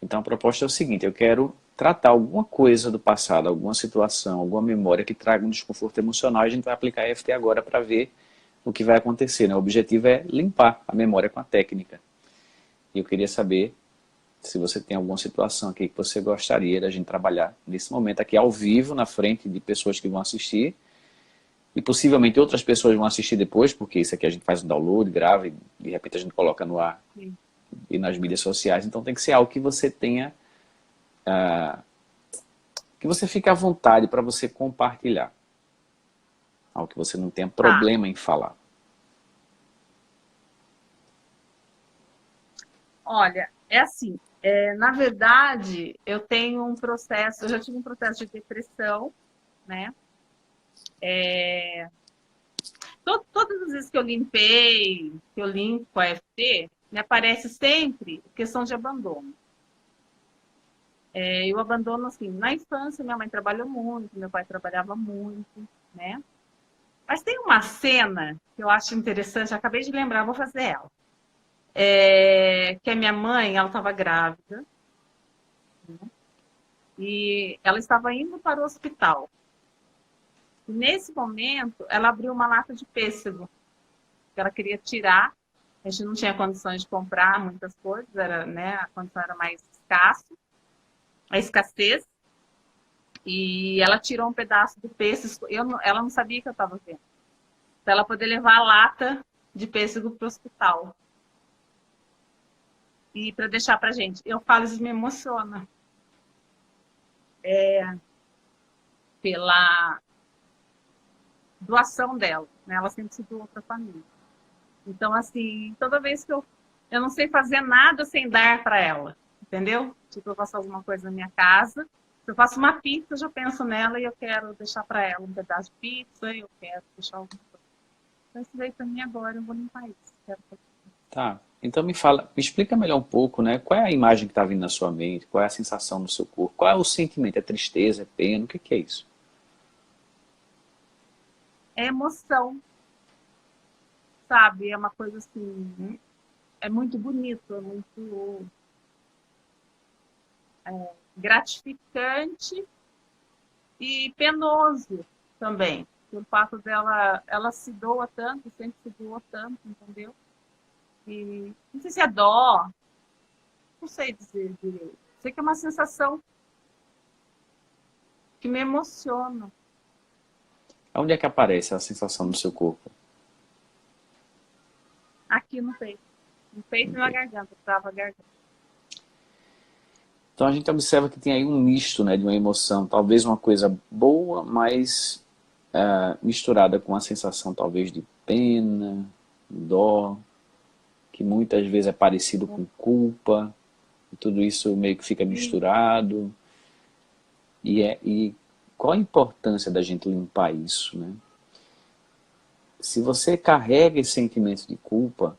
Então a proposta é o seguinte, eu quero tratar alguma coisa do passado, alguma situação, alguma memória que traga um desconforto emocional, e a gente vai aplicar EFT agora para ver o que vai acontecer, né? O objetivo é limpar a memória com a técnica. E eu queria saber se você tem alguma situação aqui que você gostaria da gente trabalhar nesse momento aqui ao vivo, na frente de pessoas que vão assistir, e possivelmente outras pessoas vão assistir depois, porque isso aqui a gente faz um download, grava e de repente a gente coloca no ar Sim. e nas mídias sociais. Então tem que ser algo que você tenha, que você fique à vontade para você compartilhar. Algo que você não tenha Tá. problema em falar. Olha, é assim, na verdade, eu tenho um processo, eu já tive um processo de depressão, né? Todas as vezes que eu limpei, que eu limpo com a FT, me aparece sempre questão de abandono. Eu abandono, assim, na infância, minha mãe trabalhou muito, meu pai trabalhava muito, né? Mas tem uma cena que eu acho interessante, acabei de lembrar, vou fazer ela. Que a minha mãe, ela estava grávida, e ela estava indo para o hospital. E nesse momento, ela abriu uma lata de pêssego, que ela queria tirar. A gente não tinha condições de comprar muitas coisas, era, né, a condição era mais escasso, a escassez. E ela tirou um pedaço do pêssego, ela não sabia que eu estava vendo. Para ela poder levar a lata de pêssego para o hospital. E para deixar para gente. Eu falo, isso me emociona. Pela doação dela, né? Ela sempre se doou para a família. Então, assim, toda vez que eu não sei fazer nada sem dar para ela, entendeu? Tipo, eu faço alguma coisa na minha casa, se eu faço uma pizza, eu já penso nela e eu quero deixar para ela um pedaço de pizza, eu quero deixar alguma coisa. Então, isso daí para mim agora, eu vou limpar isso. Quero fazer. Tá. Então me fala, me explica melhor um pouco, né? Qual é a imagem que está vindo na sua mente? Qual é a sensação no seu corpo? Qual é o sentimento? É tristeza? É pena? O que que é isso? É emoção, sabe? É uma coisa assim, é muito bonito, é muito gratificante e penoso também. O fato dela, ela se doa tanto, sempre se doa tanto, entendeu? E não sei se é dó, não sei dizer direito. Sei que é uma sensação que me emociona Onde é que aparece a sensação no seu corpo? aqui no peito. No peito e na garganta, trava a garganta. Então a gente observa que tem aí um misto, né, de uma emoção, talvez uma coisa boa, mas misturada com a sensação talvez de pena, dó, que muitas vezes é parecido com culpa, e tudo isso meio que fica E misturado. E qual a importância da gente limpar isso, né? Se você carrega esse sentimento de culpa,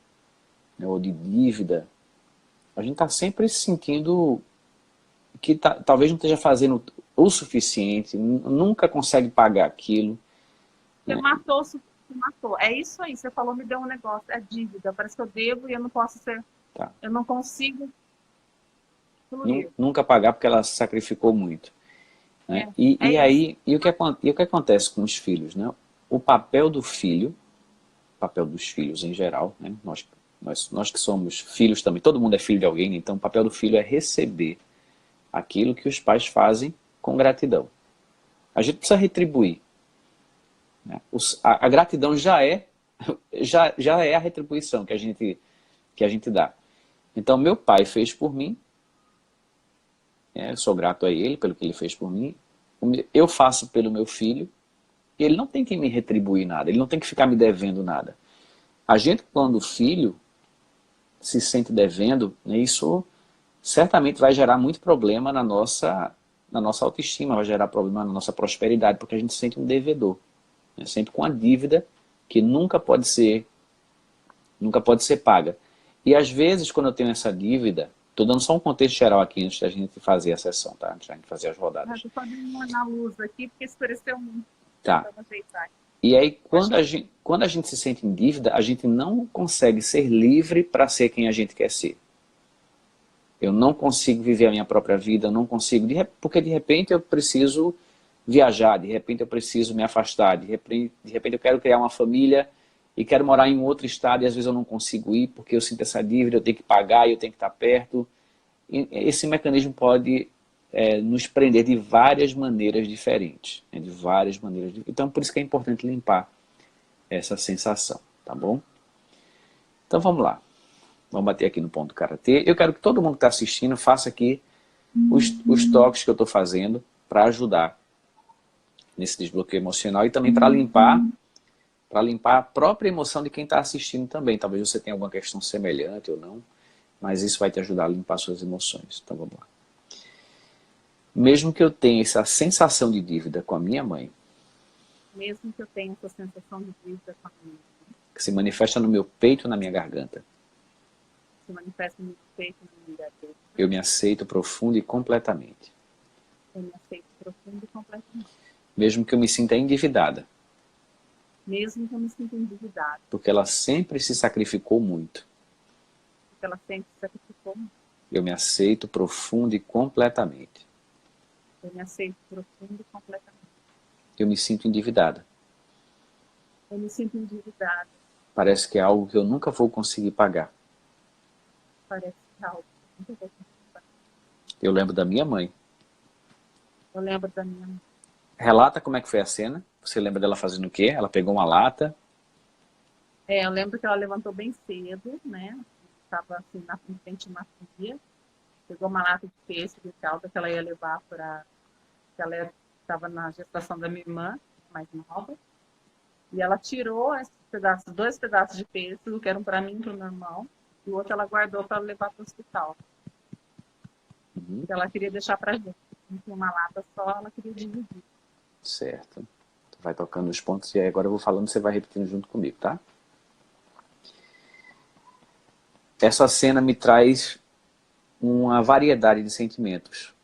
né, ou de dívida, a gente está sempre se sentindo que talvez não esteja fazendo o suficiente, nunca consegue pagar aquilo. você Né? matou, você matou. É isso aí, você falou, me deu um negócio, é dívida. Parece que eu devo e eu não posso ser, Tá. eu não consigo fluir. Nunca pagar porque ela se sacrificou muito. Né? É, E, é e isso. aí, e o que acontece com os filhos? Né? O papel do filho, o papel dos filhos em geral, né? Nós que somos filhos também, todo mundo é filho de alguém, então o papel do filho é receber aquilo que os pais fazem com gratidão. A gente precisa retribuir. Né? A gratidão já é a retribuição que a gente dá. Então, meu pai fez por mim, eu sou grato a ele pelo que ele fez por mim, eu faço pelo meu filho, e ele não tem que me retribuir nada, ele não tem que ficar me devendo nada. A gente, quando filho, se sente devendo, né, isso certamente vai gerar muito problema na nossa autoestima, vai gerar problema na nossa prosperidade, porque a gente se sente um devedor, né, sempre com a dívida que nunca pode ser paga. E às vezes, quando eu tenho essa dívida, estou dando só um contexto geral aqui antes da gente fazer a sessão, tá? Antes da gente fazer as rodadas. Estou só dando uma luz aqui, porque escureceu muito. Tá. Tentando ajeitar. E aí, Pode falar. quando a gente se sente em dívida, a gente não consegue ser livre para ser quem a gente quer ser. Eu não consigo viver a minha própria vida, eu não consigo, porque de repente eu preciso viajar, de repente eu preciso me afastar, de repente eu quero criar uma família e quero morar em um outro estado e às vezes eu não consigo ir porque eu sinto essa dívida, eu tenho que pagar e eu tenho que estar perto. E esse mecanismo pode nos prender de várias maneiras diferentes, né? De várias maneiras. Então por isso que é importante limpar essa sensação, tá bom? Então vamos lá. Vamos bater aqui no ponto do Karatê. Eu quero que todo mundo que está assistindo faça aqui os toques que eu estou fazendo para ajudar nesse desbloqueio emocional e também para limpar a própria emoção de quem está assistindo também. Talvez você tenha alguma questão semelhante ou não, mas isso vai te ajudar a limpar suas emoções. Então vamos lá. Mesmo que eu tenha essa sensação de dívida com a minha mãe, Mesmo que eu tenha essa sensação de dívida com a minha mãe, que se manifesta no meu peito e na minha garganta, se manifesta no meu peito e na minha garganta, eu me aceito profundo e completamente. eu me aceito profundo e completamente. Mesmo que eu me sinta endividada, Mesmo que eu me sinta endividada, porque ela sempre se sacrificou muito, porque ela sempre se sacrificou, eu me aceito profundo e completamente. eu me aceito profundo e completamente. Eu me sinto endividada. Eu me sinto endividada, Parece que é algo que eu nunca vou conseguir pagar. parece que é algo que eu nunca vou conseguir pagar. Eu lembro da minha mãe. Eu lembro da minha mãe. Relata como é que foi a cena. Você lembra dela fazendo o quê? Ela pegou uma lata. Eu lembro que ela levantou bem cedo, né? Estava assim na frente de uma pia, pegou uma lata de pêssego e calda que ela ia levar para... que ela estava na gestação da minha irmã, mais nova, e ela tirou esses pedaços, 2 pedaços de pêssego, que eram para mim e para o meu irmão, e o outro ela guardou para levar para o hospital. Uhum. Que ela queria deixar para gente. Não tinha uma lata só, ela queria dividir. Certo. Tu vai tocando os pontos e aí agora eu vou falando e você vai repetindo junto comigo, tá? Essa cena me traz uma variedade de sentimentos.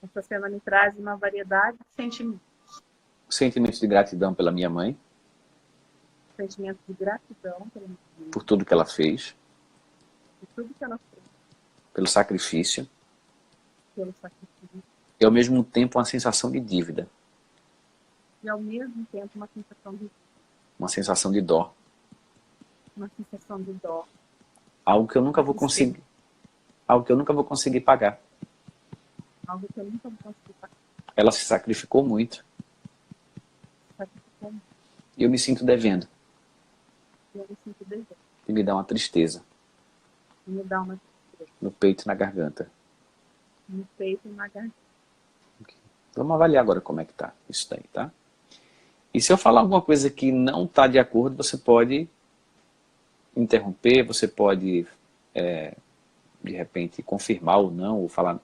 Essa cena me traz uma variedade de sentimentos. Sentimentos de gratidão pela minha mãe, Sentimentos de gratidão pela minha mãe, por tudo que ela fez, por tudo que ela fez, pelo sacrifício, pelo sacrifício, e ao mesmo tempo uma sensação de dívida, e ao mesmo tempo uma sensação de dó, uma sensação de dó, algo que eu nunca vou conseguir, algo que eu nunca vou conseguir pagar. algo que eu nunca vou conseguir pagar. Ela se sacrificou muito Sacrificou muito, e eu me sinto devendo. e eu me sinto devendo. E me dá uma tristeza E me dá uma tristeza no peito e na garganta. no peito e na garganta. Vamos avaliar agora como é que tá isso daí, tá? E se eu falar alguma coisa que não está de acordo, você pode interromper, você pode, de repente, confirmar ou não, ou falar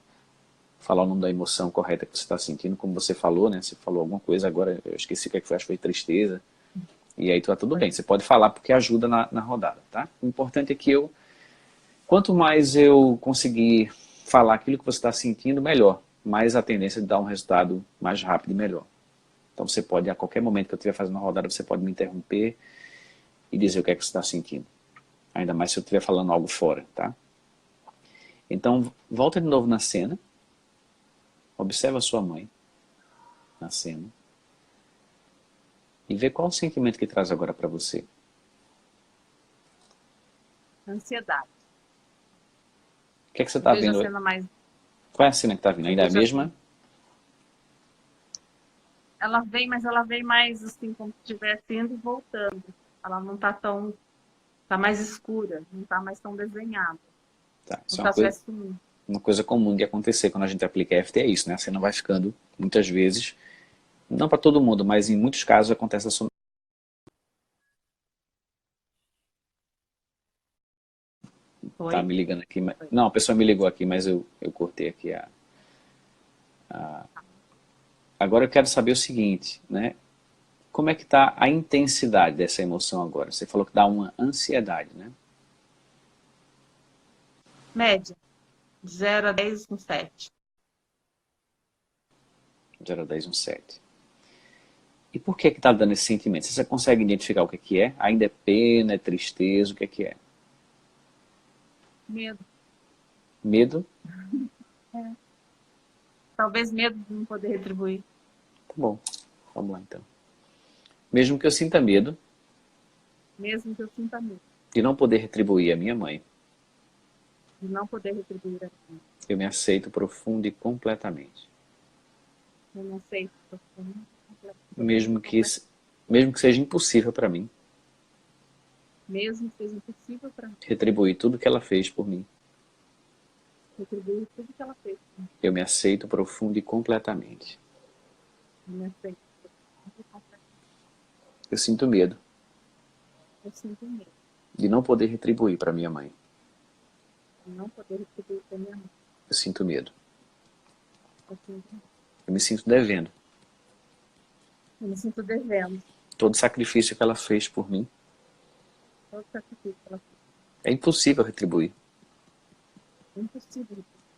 o nome da emoção correta que você está sentindo, como você falou, né? Você falou alguma coisa, agora eu esqueci o que foi, acho que foi tristeza. E aí tá tudo bem, você pode falar porque ajuda na rodada, tá? O importante é que quanto mais eu conseguir falar aquilo que você está sentindo, melhor. Mais a tendência de dar um resultado mais rápido e melhor. Então você pode, a qualquer momento que eu estiver fazendo a rodada, você pode me interromper e dizer o que é que você está sentindo. Ainda mais se eu estiver falando algo fora, tá? Então, volta de novo na cena. Observa a sua mãe na cena. E vê qual o sentimento que traz agora para você. Ansiedade. O que é que você está Veja vendo? a cena mais... Qual é a cena que está vindo? Ainda é a mesma? Ela vem, mas ela vem mais assim, como se estivesse indo e voltando. Ela não está tão... Está mais escura, não está mais tão desenhada. Tá, isso Não é está sumindo. uma coisa comum de acontecer quando a gente aplica EFT, é isso, né? A cena vai ficando, muitas vezes, não para todo mundo, mas em muitos casos acontece essa. Tá me ligando aqui, não, a pessoa me ligou aqui, mas eu cortei aqui Agora eu quero saber o seguinte, né? Como é que está a intensidade dessa emoção agora? Você falou que dá uma ansiedade, né? Média. De 0 a 10, um 7. 0 a 10, um 7. E por que está dando esse sentimento? Você consegue identificar o que é? Ainda é pena, é tristeza, o que é? Medo. Medo? Talvez medo de não poder retribuir. Tá bom. Vamos lá, então. Mesmo que eu sinta medo Mesmo que eu sinta medo de não poder retribuir a minha mãe, de não poder retribuir a mim. eu me aceito profundo e completamente. Eu não sei se profundo, Mesmo que seja impossível para mim mesmo que seja impossível para mim retribuir tudo que ela fez por mim, retribuir tudo que ela fez por mim. eu me aceito profundo e completamente. Eu me aceito profundo e completamente. Eu sinto medo Eu sinto medo de não poder retribuir para minha mãe. de não poder retribuir para minha mãe. Eu sinto medo. Eu sinto medo. Eu me sinto devendo Eu me sinto devendo todo o sacrifício que ela fez por mim. todo o sacrifício que ela fez. É impossível retribuir. É impossível.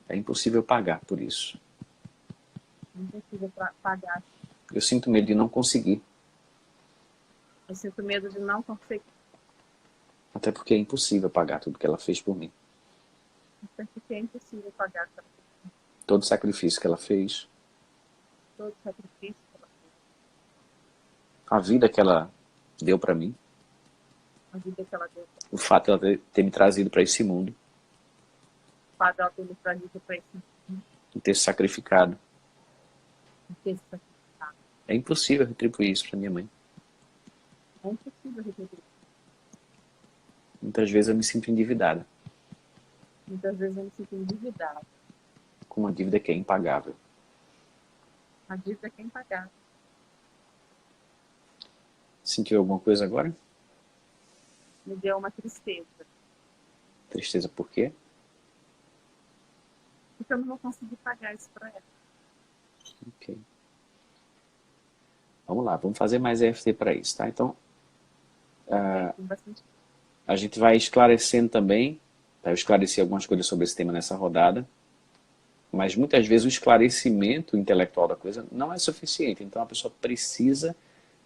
É impossível pagar por isso. É impossível pagar. Eu sinto medo de não conseguir. Eu sinto medo de não conseguir. Até porque é impossível pagar tudo que ela fez por mim. Até porque é impossível pagar Todo o sacrifício que ela fez. todo o sacrifício que ela fez. A vida que ela deu para mim. A vida que ela deu. O fato de ela ter me trazido para esse mundo. O fato dela ter me trazido para esse mundo. E ter se sacrificado. Ter se sacrificado. É impossível retribuir isso para minha mãe. É impossível retribuir. Muitas vezes eu me sinto endividada. Muitas vezes eu me sinto endividada. Com uma dívida que é impagável. A dívida é quem pagar. Sentiu alguma coisa agora? Me deu uma tristeza. Tristeza por quê? Porque eu não vou conseguir pagar isso para ela. Ok. Vamos lá, vamos fazer mais EFT para isso, tá? Então, Tem bastante. a gente vai esclarecendo também, tá? Eu esclareci algumas coisas sobre esse tema nessa rodada, mas muitas vezes o esclarecimento intelectual da coisa não é suficiente, então a pessoa precisa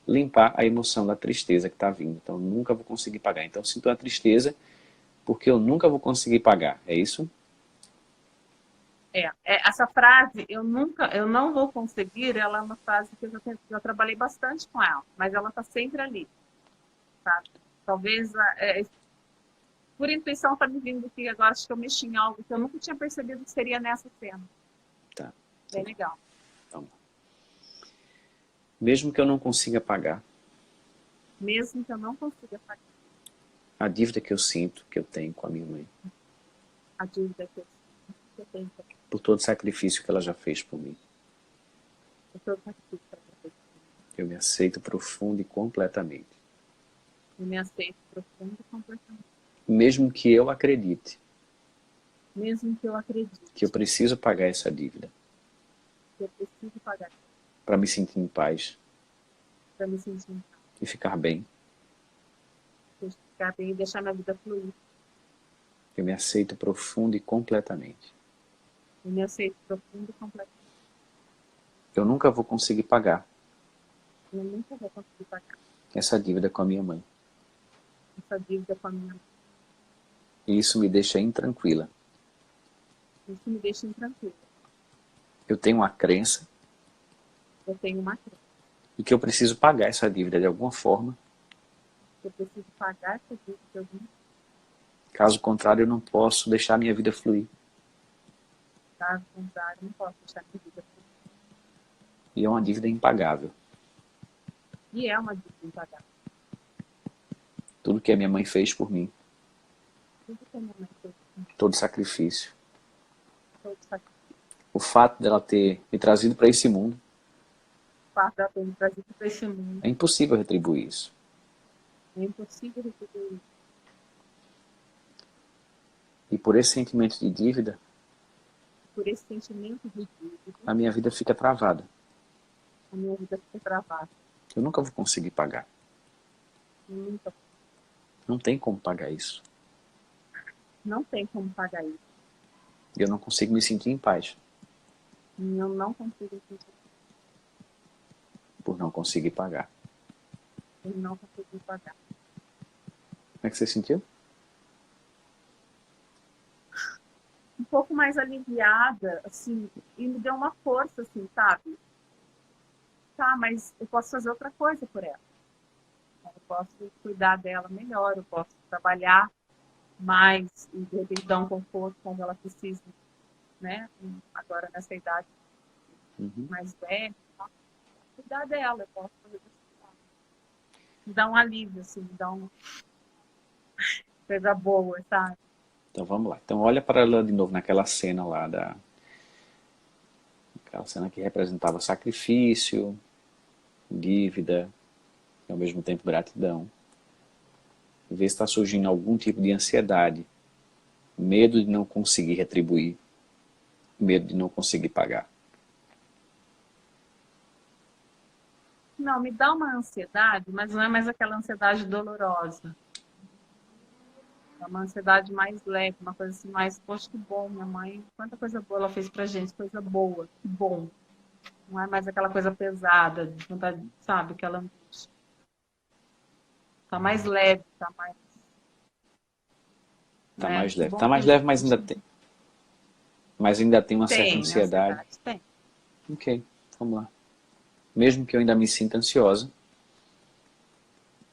limpar a emoção da tristeza que está vindo. Então, eu nunca vou conseguir pagar. Então, eu sinto a tristeza porque eu nunca vou conseguir pagar, é isso? Essa frase, eu não vou conseguir, ela é uma frase que eu já trabalhei bastante com ela, mas ela está sempre ali, sabe? Talvez, por intuição, está me vindo aqui agora, acho que eu mexi em algo que eu nunca tinha percebido que seria nessa cena. Tá. Bem legal. Vamos lá. Mesmo que eu não consiga pagar Mesmo que eu não consiga pagar a dívida que eu sinto, que eu tenho com a minha mãe, a dívida que eu tenho, por todo o sacrifício que ela já fez por mim, por todo o sacrifício que ela fez, eu me aceito profundo e completamente. eu me aceito profundo e completamente. Mesmo que eu acredite Mesmo que eu acredite que eu preciso pagar essa dívida que eu preciso pagar para me sentir em paz para me sentir em paz, e ficar bem, ficar bem e deixar minha vida fluir. eu me aceito profundo e completamente. Eu me aceito profundo e completamente. Eu nunca vou conseguir pagar Eu nunca vou conseguir pagar essa dívida com a minha mãe. essa dívida com a minha mãe. E isso me deixa intranquila. Isso me deixa intranquila. Eu tenho uma crença Eu tenho uma crença. de que eu preciso pagar essa dívida de alguma forma. Eu preciso pagar essa dívida de algum. Caso contrário, eu não posso deixar a minha vida fluir. Caso contrário, não posso deixar minha vida fluir. E é uma dívida impagável. E é uma dívida impagável. Tudo que a minha mãe fez por mim, Tudo que a minha mãe fez, todo sacrifício, todo sacrifício, o fato dela ter me trazido para esse mundo, o fato dela ter me trazido para esse mundo, é impossível retribuir isso. é impossível retribuir isso. E por esse sentimento de dívida, Por esse sentimento de dívida, a minha vida fica travada. a minha vida fica travada. Eu nunca vou conseguir pagar. Eu nunca, Não tem como pagar isso. não tem como pagar isso. E eu não consigo me sentir em paz E eu não consigo sentir, por não conseguir pagar. eu não consigo pagar. Como é que você sentiu? um pouco mais aliviada, assim, e me deu uma força, assim, sabe? Tá, mas eu posso fazer outra coisa por ela. Eu posso cuidar dela melhor, eu posso trabalhar mais e de repente dar um conforto quando ela precisa, né? Agora nessa idade Uhum. mais velha, cuidar dela, eu posso fazer isso. Me dá um alívio, assim, me dá uma coisa boa, sabe? Então vamos lá. Então olha para ela de novo naquela cena lá aquela cena que representava sacrifício, dívida e ao mesmo tempo gratidão. E vê se está surgindo algum tipo de ansiedade, medo de não conseguir retribuir, medo de não conseguir pagar. Não, me dá uma ansiedade, mas não é mais aquela ansiedade dolorosa. É uma ansiedade mais leve, uma coisa assim mais, poxa, que bom, minha mãe, quanta coisa boa ela fez pra gente, coisa boa, que bom. Não é mais aquela coisa pesada, de vontade, sabe, aquela angústia. Tá mais leve, tá mais, Está né, mais que leve. bom Está mais que leve, mas ainda tem uma certa tem ansiedade. ansiedade, tem. Ok, vamos lá. Mesmo que eu ainda me sinta ansiosa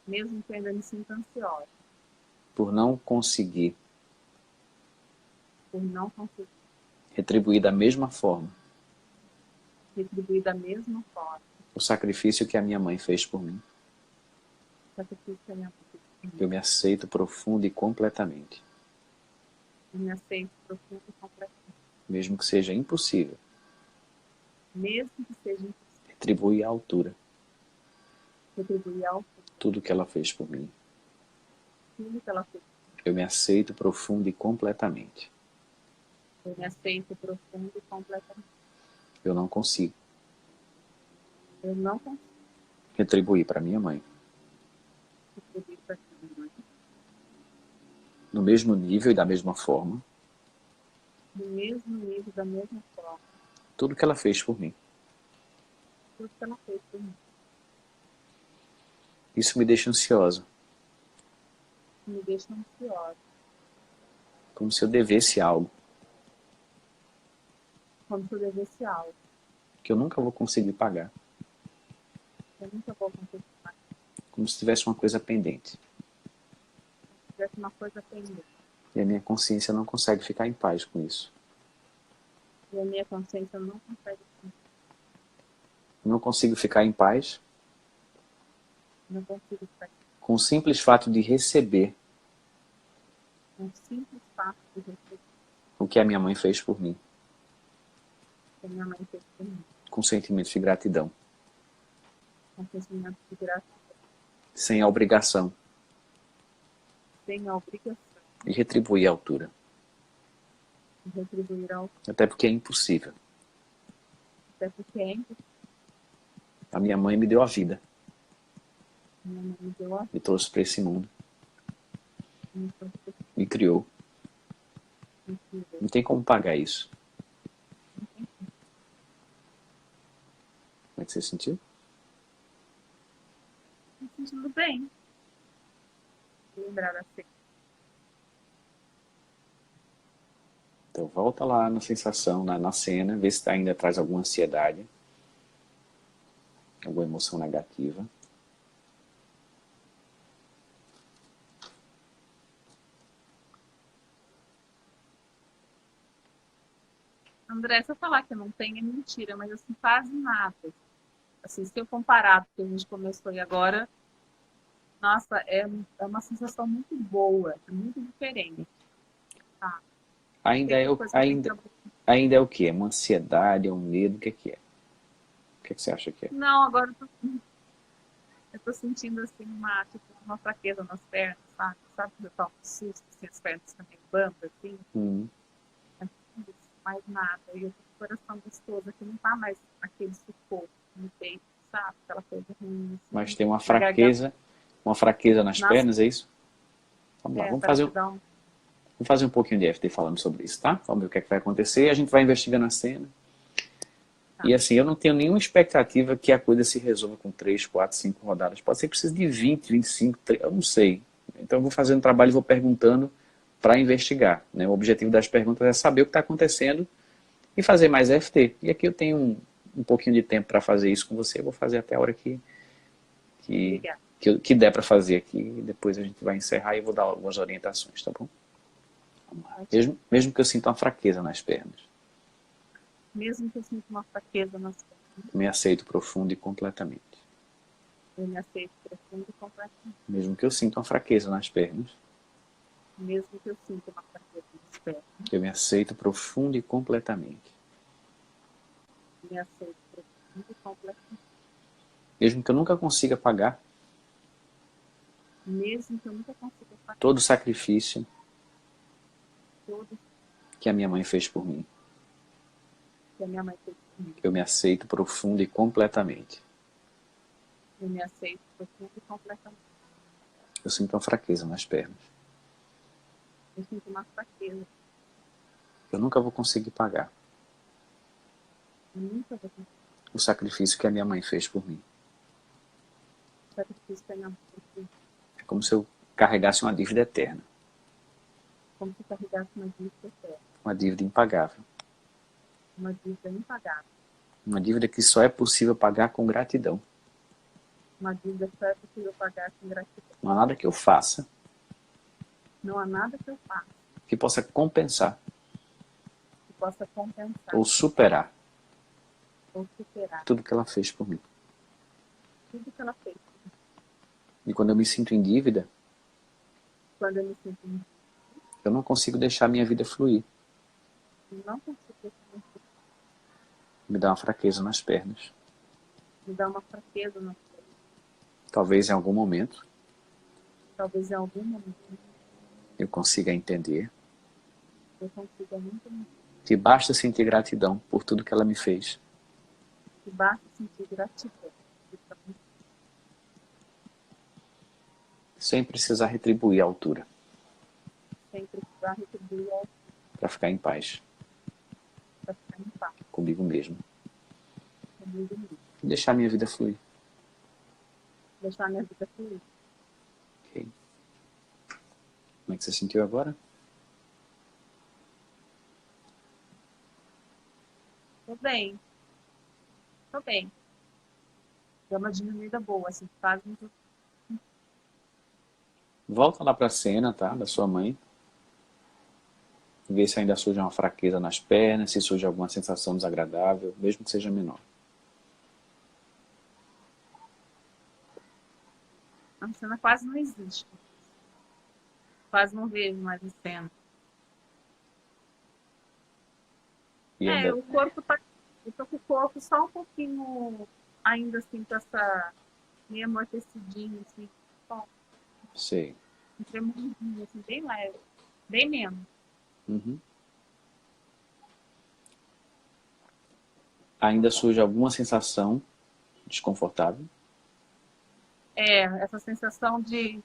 Mesmo que eu ainda me sinta ansiosa por não conseguir por não conseguir retribuir da mesma forma retribuir da mesma forma o sacrifício que a minha mãe fez por mim, o sacrifício que a minha mãe fez por eu mim. me aceito profunda e completamente, Eu me aceito profundo e completamente. mesmo que seja impossível Mesmo que seja impossível retribuir à altura retribuir ao tudo que ela fez por mim. tudo que ela fez. Eu me aceito profunda e completamente. Eu me aceito profundo e completamente. Eu não consigo Eu não consigo retribuir para minha mãe retribuir para minha mãe no mesmo nível e da mesma forma no mesmo nível, da mesma forma, tudo que ela fez por mim. tudo que ela fez por mim. Isso me deixa ansiosa, Me deixa ansiosa, como se eu devesse algo como se eu devesse algo. que eu nunca vou conseguir pagar, Eu nunca vou conseguir pagar. como se tivesse uma coisa pendente. Se tivesse uma coisa pendente. E a minha consciência não consegue ficar em paz com isso. E a minha consciência não consegue, Não consigo ficar em paz não consigo ficar com o simples fato de receber com um simples fato de receber o que a minha mãe fez por mim, o que a minha mãe fez por mim, com sentimento de gratidão, com sentimento de gratidão, sem a obrigação sem a obrigação de retribuir à altura. de retribuir ao Até porque é impossível. até porque é impossível. A minha mãe me deu a vida, Minha mãe me deu a me trouxe para esse mundo, vida, me criou. Não tem como pagar isso. Como é que você sentiu? me sentindo bem. Lembrar assim. Então volta lá na sensação, na cena, vê se ainda traz alguma ansiedade, alguma emoção negativa. André, se eu falar que eu não tenho, é mentira, mas assim, quase nada. Assim, se eu comparar com o que a gente começou e agora, nossa, é uma sensação muito boa, é muito diferente. Tá? Ainda Tem é uma o, coisa que eu tenho que ainda, ainda é o quê? É uma ansiedade, é um medo, o que é que é? O que é que você acha que é? não, agora eu tô sentindo assim tipo, uma fraqueza nas pernas, sabe? Sabe quando eu tomo um susto, assim, as pernas também bamba, assim? Hum. Mais nada. E eu tô com o coração gostoso, aqui não tá mais aquele sufoco no peito, sabe? Aquela coisa ruim, Mas assim, tem na garganta. uma fraqueza nas Nas, pernas, é isso? Vamos lá, parece que dá vamos fazer um pouquinho de FT falando sobre isso, tá? Vamos ver o que é que vai acontecer, a gente vai investigando a cena. tá. E assim, eu não tenho nenhuma expectativa que a coisa se resolva com 3, 4, 5 rodadas. Pode ser que precise de 20, 25, 30, eu não sei. Então eu vou fazendo trabalho e vou perguntando para investigar, né? O objetivo das perguntas é saber o que está acontecendo e fazer mais EFT. E aqui eu tenho um pouquinho de tempo para fazer isso com você. Eu vou fazer até a hora que, Obrigada. que der para fazer aqui. E depois a gente vai encerrar e eu vou dar algumas orientações, tá bom? Vamos lá. Mesmo que eu sinta uma fraqueza nas pernas. Mesmo que eu sinta uma fraqueza nas pernas, Me aceito profundo e completamente. eu me aceito profundo e completamente. Mesmo que eu sinta uma fraqueza nas pernas, Mesmo que eu sinta uma fraqueza nas pernas, eu me aceito profundo e completamente. eu me aceito profundo e completamente. Mesmo que eu nunca consiga pagar Mesmo que eu nunca consiga fazer todo o sacrifício tudo que a minha mãe fez por mim, que a minha mãe fez por mim, eu me aceito profundo e completamente. eu me aceito profundo e completamente. Eu sinto uma fraqueza nas pernas. Eu sinto uma fraqueza, Eu nunca vou conseguir pagar eu nunca vou conseguir o sacrifício que a minha mãe fez por mim. sacrifício que a minha mãe fez por mim. É como se eu carregasse uma dívida eterna, Como se carregasse uma dívida eterna, uma dívida impagável, uma dívida impagável, uma dívida que só é possível pagar com gratidão. uma dívida que só é possível pagar com gratidão. Não há nada que eu faça Não há nada que eu faça que possa compensar que possa compensar ou superar ou superar tudo que ela fez por mim. tudo que ela fez. E quando eu me sinto em dívida, Quando eu me sinto em eu não consigo deixar minha vida fluir. não consigo deixar minha vida, Me dá uma fraqueza nas pernas. me dá uma fraqueza na vida. Talvez em algum momento Talvez em algum momento eu consiga entender eu consiga muito mais. que basta sentir gratidão por tudo que ela me fez. Que basta sentir gratidão Sem precisar retribuir a altura, sem precisar retribuir ao para ficar em paz para ficar em paz comigo mesmo. comigo mesmo. E deixar minha vida fluir. Deixar minha vida fluir. Ok? Como é que você sentiu agora? Tô bem. Tô bem. Deu uma diminuída boa, assim, faz muito. Volta lá para a cena, tá? Da sua mãe. Vê se ainda surge uma fraqueza nas pernas, se surge alguma sensação desagradável, mesmo que seja menor. A cena quase não existe. Quase não vejo mais a cena. E ainda, O corpo tá. Eu tô com o corpo só um pouquinho ainda assim com essa meio amortecidinho, assim, só sei. um tremorzinho, assim, bem leve. Bem menos. Uhum. Ainda surge alguma sensação desconfortável? Essa sensação de.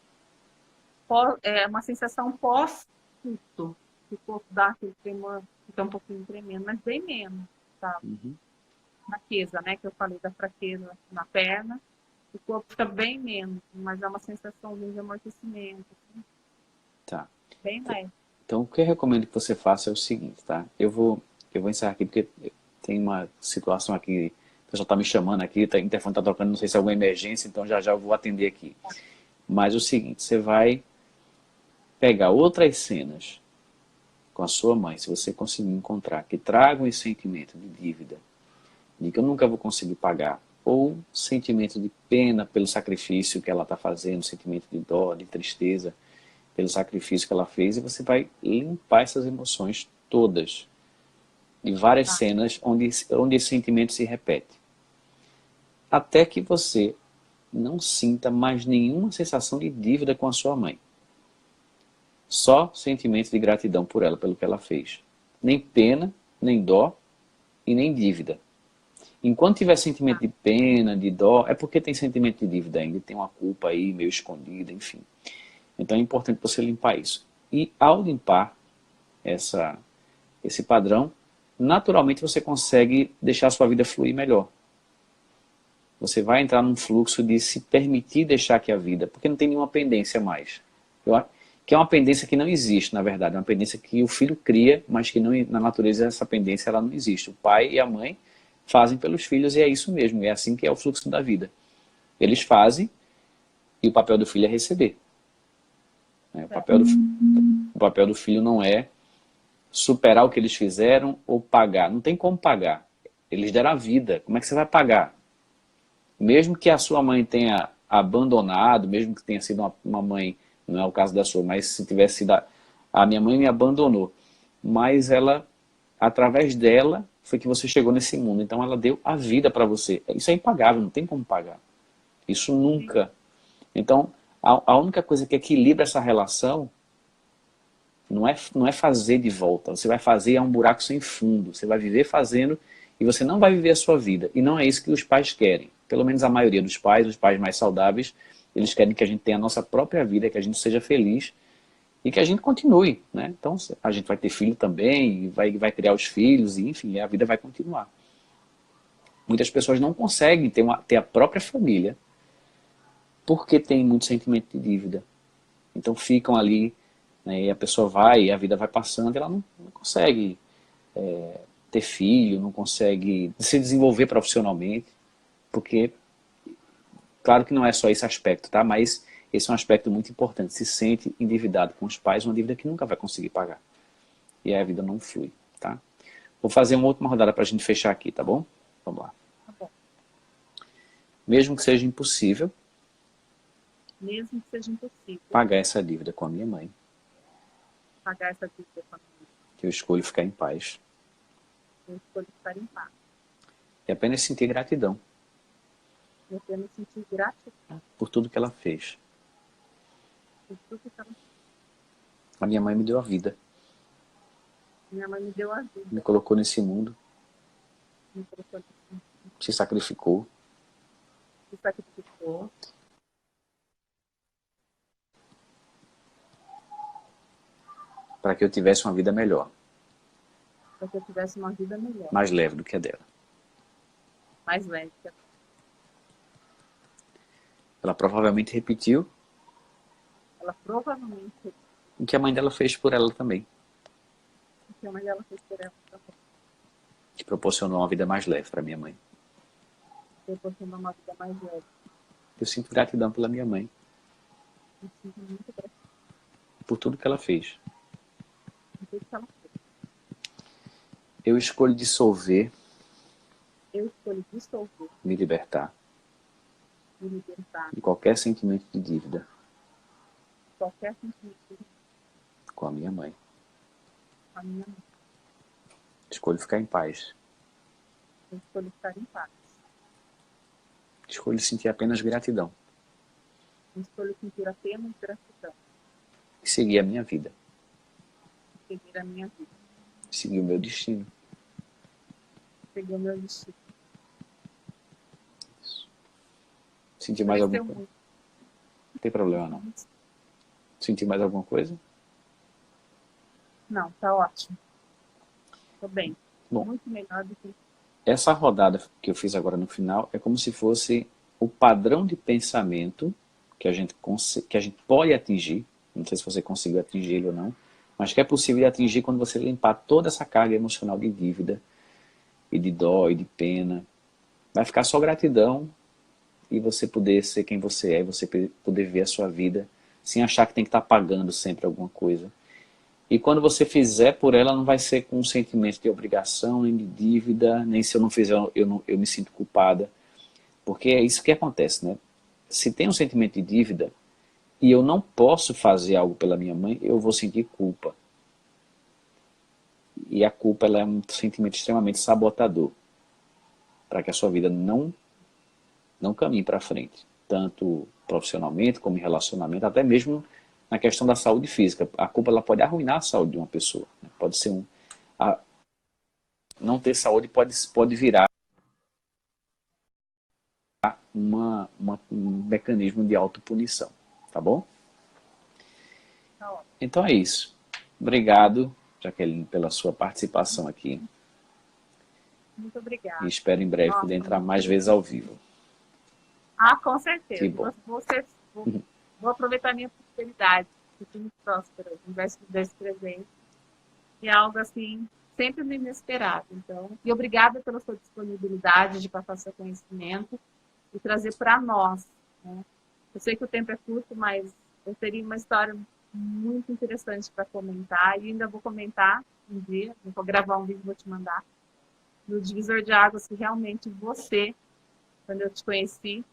É uma sensação pós-susto. Que o corpo dá aquele tremor, fica um pouquinho tremendo, mas bem menos, tá? Uhum. Fraqueza, né? Que eu falei da fraqueza na perna. O corpo fica bem menos, mas é uma sensação de amortecimento, assim, Tá. bem leve. Então, o que eu recomendo que você faça é o seguinte, tá? Eu vou encerrar aqui porque tem uma situação aqui, o pessoal está me chamando aqui, o interfone está tocando, não sei se é alguma emergência, então já já eu vou atender aqui. Mas o seguinte, você vai pegar outras cenas com a sua mãe, se você conseguir encontrar, que tragam esse sentimento de dívida, de que eu nunca vou conseguir pagar, ou sentimento de pena pelo sacrifício que ela está fazendo, sentimento de dó, de tristeza, pelo sacrifício que ela fez, e você vai limpar essas emoções todas, de várias cenas onde esse sentimento se repete. Até que você não sinta mais nenhuma sensação de dívida com a sua mãe. Só sentimento de gratidão por ela, pelo que ela fez. Nem pena, nem dó e nem dívida. Enquanto tiver sentimento de pena, de dó, é porque tem sentimento de dívida ainda, tem uma culpa aí meio escondida, enfim. Então é importante você limpar isso. E ao limpar esse padrão, naturalmente você consegue deixar a sua vida fluir melhor. Você vai entrar num fluxo de se permitir deixar que a vida, porque não tem nenhuma pendência mais. que é uma pendência que não existe, na verdade. É uma pendência que o filho cria, mas que não, na natureza essa pendência ela não existe. O pai e a mãe fazem pelos filhos e é isso mesmo. É assim que é o fluxo da vida. Eles fazem e o papel do filho é receber. Né? O papel do filho não é superar o que eles fizeram ou pagar. Não tem como pagar. Eles deram a vida. Como é que você vai pagar? Mesmo que a sua mãe tenha abandonado, mesmo que tenha sido uma mãe, não é o caso da sua, mas se tivesse sido a minha mãe me abandonou, mas ela, através dela, foi que você chegou nesse mundo. Então ela deu a vida para você. Isso é impagável, não tem como pagar. Isso nunca. Então, a única coisa que equilibra essa relação não é fazer de volta. Você vai fazer um buraco sem fundo. Você vai viver fazendo e você não vai viver a sua vida. E não é isso que os pais querem. Pelo menos a maioria dos pais, os pais mais saudáveis, eles querem que a gente tenha a nossa própria vida, que a gente seja feliz e que a gente continue. Né? Então, a gente vai ter filho também, vai criar os filhos, e enfim, a vida vai continuar. Muitas pessoas não conseguem ter a própria família porque tem muito sentimento de dívida. Então ficam ali, né, e a pessoa vai, e a vida vai passando, e ela não consegue ter filho, não consegue se desenvolver profissionalmente, porque, claro que não é só esse aspecto, tá? Mas esse é um aspecto muito importante. Se sente endividado com os pais, uma dívida que nunca vai conseguir pagar. E aí a vida não flui, tá? Vou fazer uma última rodada para a gente fechar aqui, tá bom? Vamos lá. Tá bom. Mesmo que seja impossível, Mesmo que seja impossível pagar essa dívida com a minha mãe, pagar essa dívida com a minha mãe, que eu escolho ficar em paz. eu escolho ficar em paz. E apenas sentir gratidão Eu apenas sentir gratidão por tudo que ela fez. por tudo que ela fez. A minha mãe me deu a vida, Minha mãe me deu a me vida, colocou nesse mundo, me colocou nesse mundo, se sacrificou, se sacrificou para que eu tivesse uma vida melhor, para que eu tivesse uma vida melhor, mais leve do que a dela. mais leve. Ela provavelmente repetiu Ela provavelmente fez o que a mãe dela fez por ela também, o que a mãe dela fez por ela também. que proporcionou uma vida mais leve para minha mãe. Proporcionou uma vida mais leve. Eu sinto gratidão pela minha mãe, Eu sinto muito gratidão por tudo que ela fez. por tudo que ela fez. Eu escolho dissolver, Eu escolhi dissolver, me libertar me libertar de qualquer sentimento de dívida de qualquer sentimento com a minha mãe. com a minha mãe. Escolho ficar em paz. Eu escolhi ficar em paz. Escolho sentir apenas gratidão Eu escolhi sentir apenas gratidão, e seguir a minha vida, seguir a minha vida, seguir o meu destino. seguir o meu destino. Sentir mais alguma Cresceu coisa? muito. Não tem problema não. Sentir mais alguma coisa? Não, tá ótimo. Tô bem. Bom. Muito melhor do que Essa rodada que eu fiz agora no final é como se fosse o padrão de pensamento que a gente pode atingir. Não sei se você conseguiu atingir ou não, mas que é possível atingir quando você limpar toda essa carga emocional de dívida, e de dó, e de pena. Vai ficar só gratidão e você poder ser quem você é, e você poder ver a sua vida sem achar que tem que estar pagando sempre alguma coisa. E quando você fizer por ela, não vai ser com um sentimento de obrigação, nem de dívida, nem se eu não fizer, eu me sinto culpada. Porque é isso que acontece, né? Se tem um sentimento de dívida e eu não posso fazer algo pela minha mãe, eu vou sentir culpa. E a culpa ela é um sentimento extremamente sabotador para que a sua vida não caminhe para frente. Tanto profissionalmente como em relacionamento, até mesmo na questão da saúde física. A culpa ela pode arruinar a saúde de uma pessoa. Né? Pode ser não ter saúde pode virar um mecanismo de autopunição. Tá bom? tá ótimo. Então é isso. Obrigado, Jaqueline, pela sua participação aqui. Muito obrigada. E espero em breve Nossa, poder entrar muito mais vezes ao vivo. Ah, com Que certeza. bom. Vou aproveitar a minha prosperidade fique muito próspera, não vai se presente. É algo assim, sempre no inesperado. Então, e obrigada pela sua disponibilidade de passar seu conhecimento e trazer para nós, né? Eu sei que o tempo é curto, mas eu teria uma história muito interessante para comentar e ainda vou comentar um dia, vou gravar um vídeo e vou te mandar, no divisor de águas que realmente você, quando eu te conheci,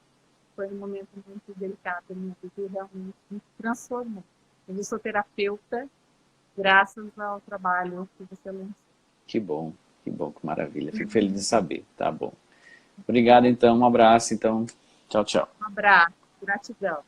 foi um momento muito delicado da minha vida e realmente me transformou. Eu sou terapeuta graças ao trabalho que você lançou. Que bom, que maravilha. Fico feliz de saber. Tá bom. Obrigado, então. Um abraço. Então, tchau, tchau. Um abraço, gratidão.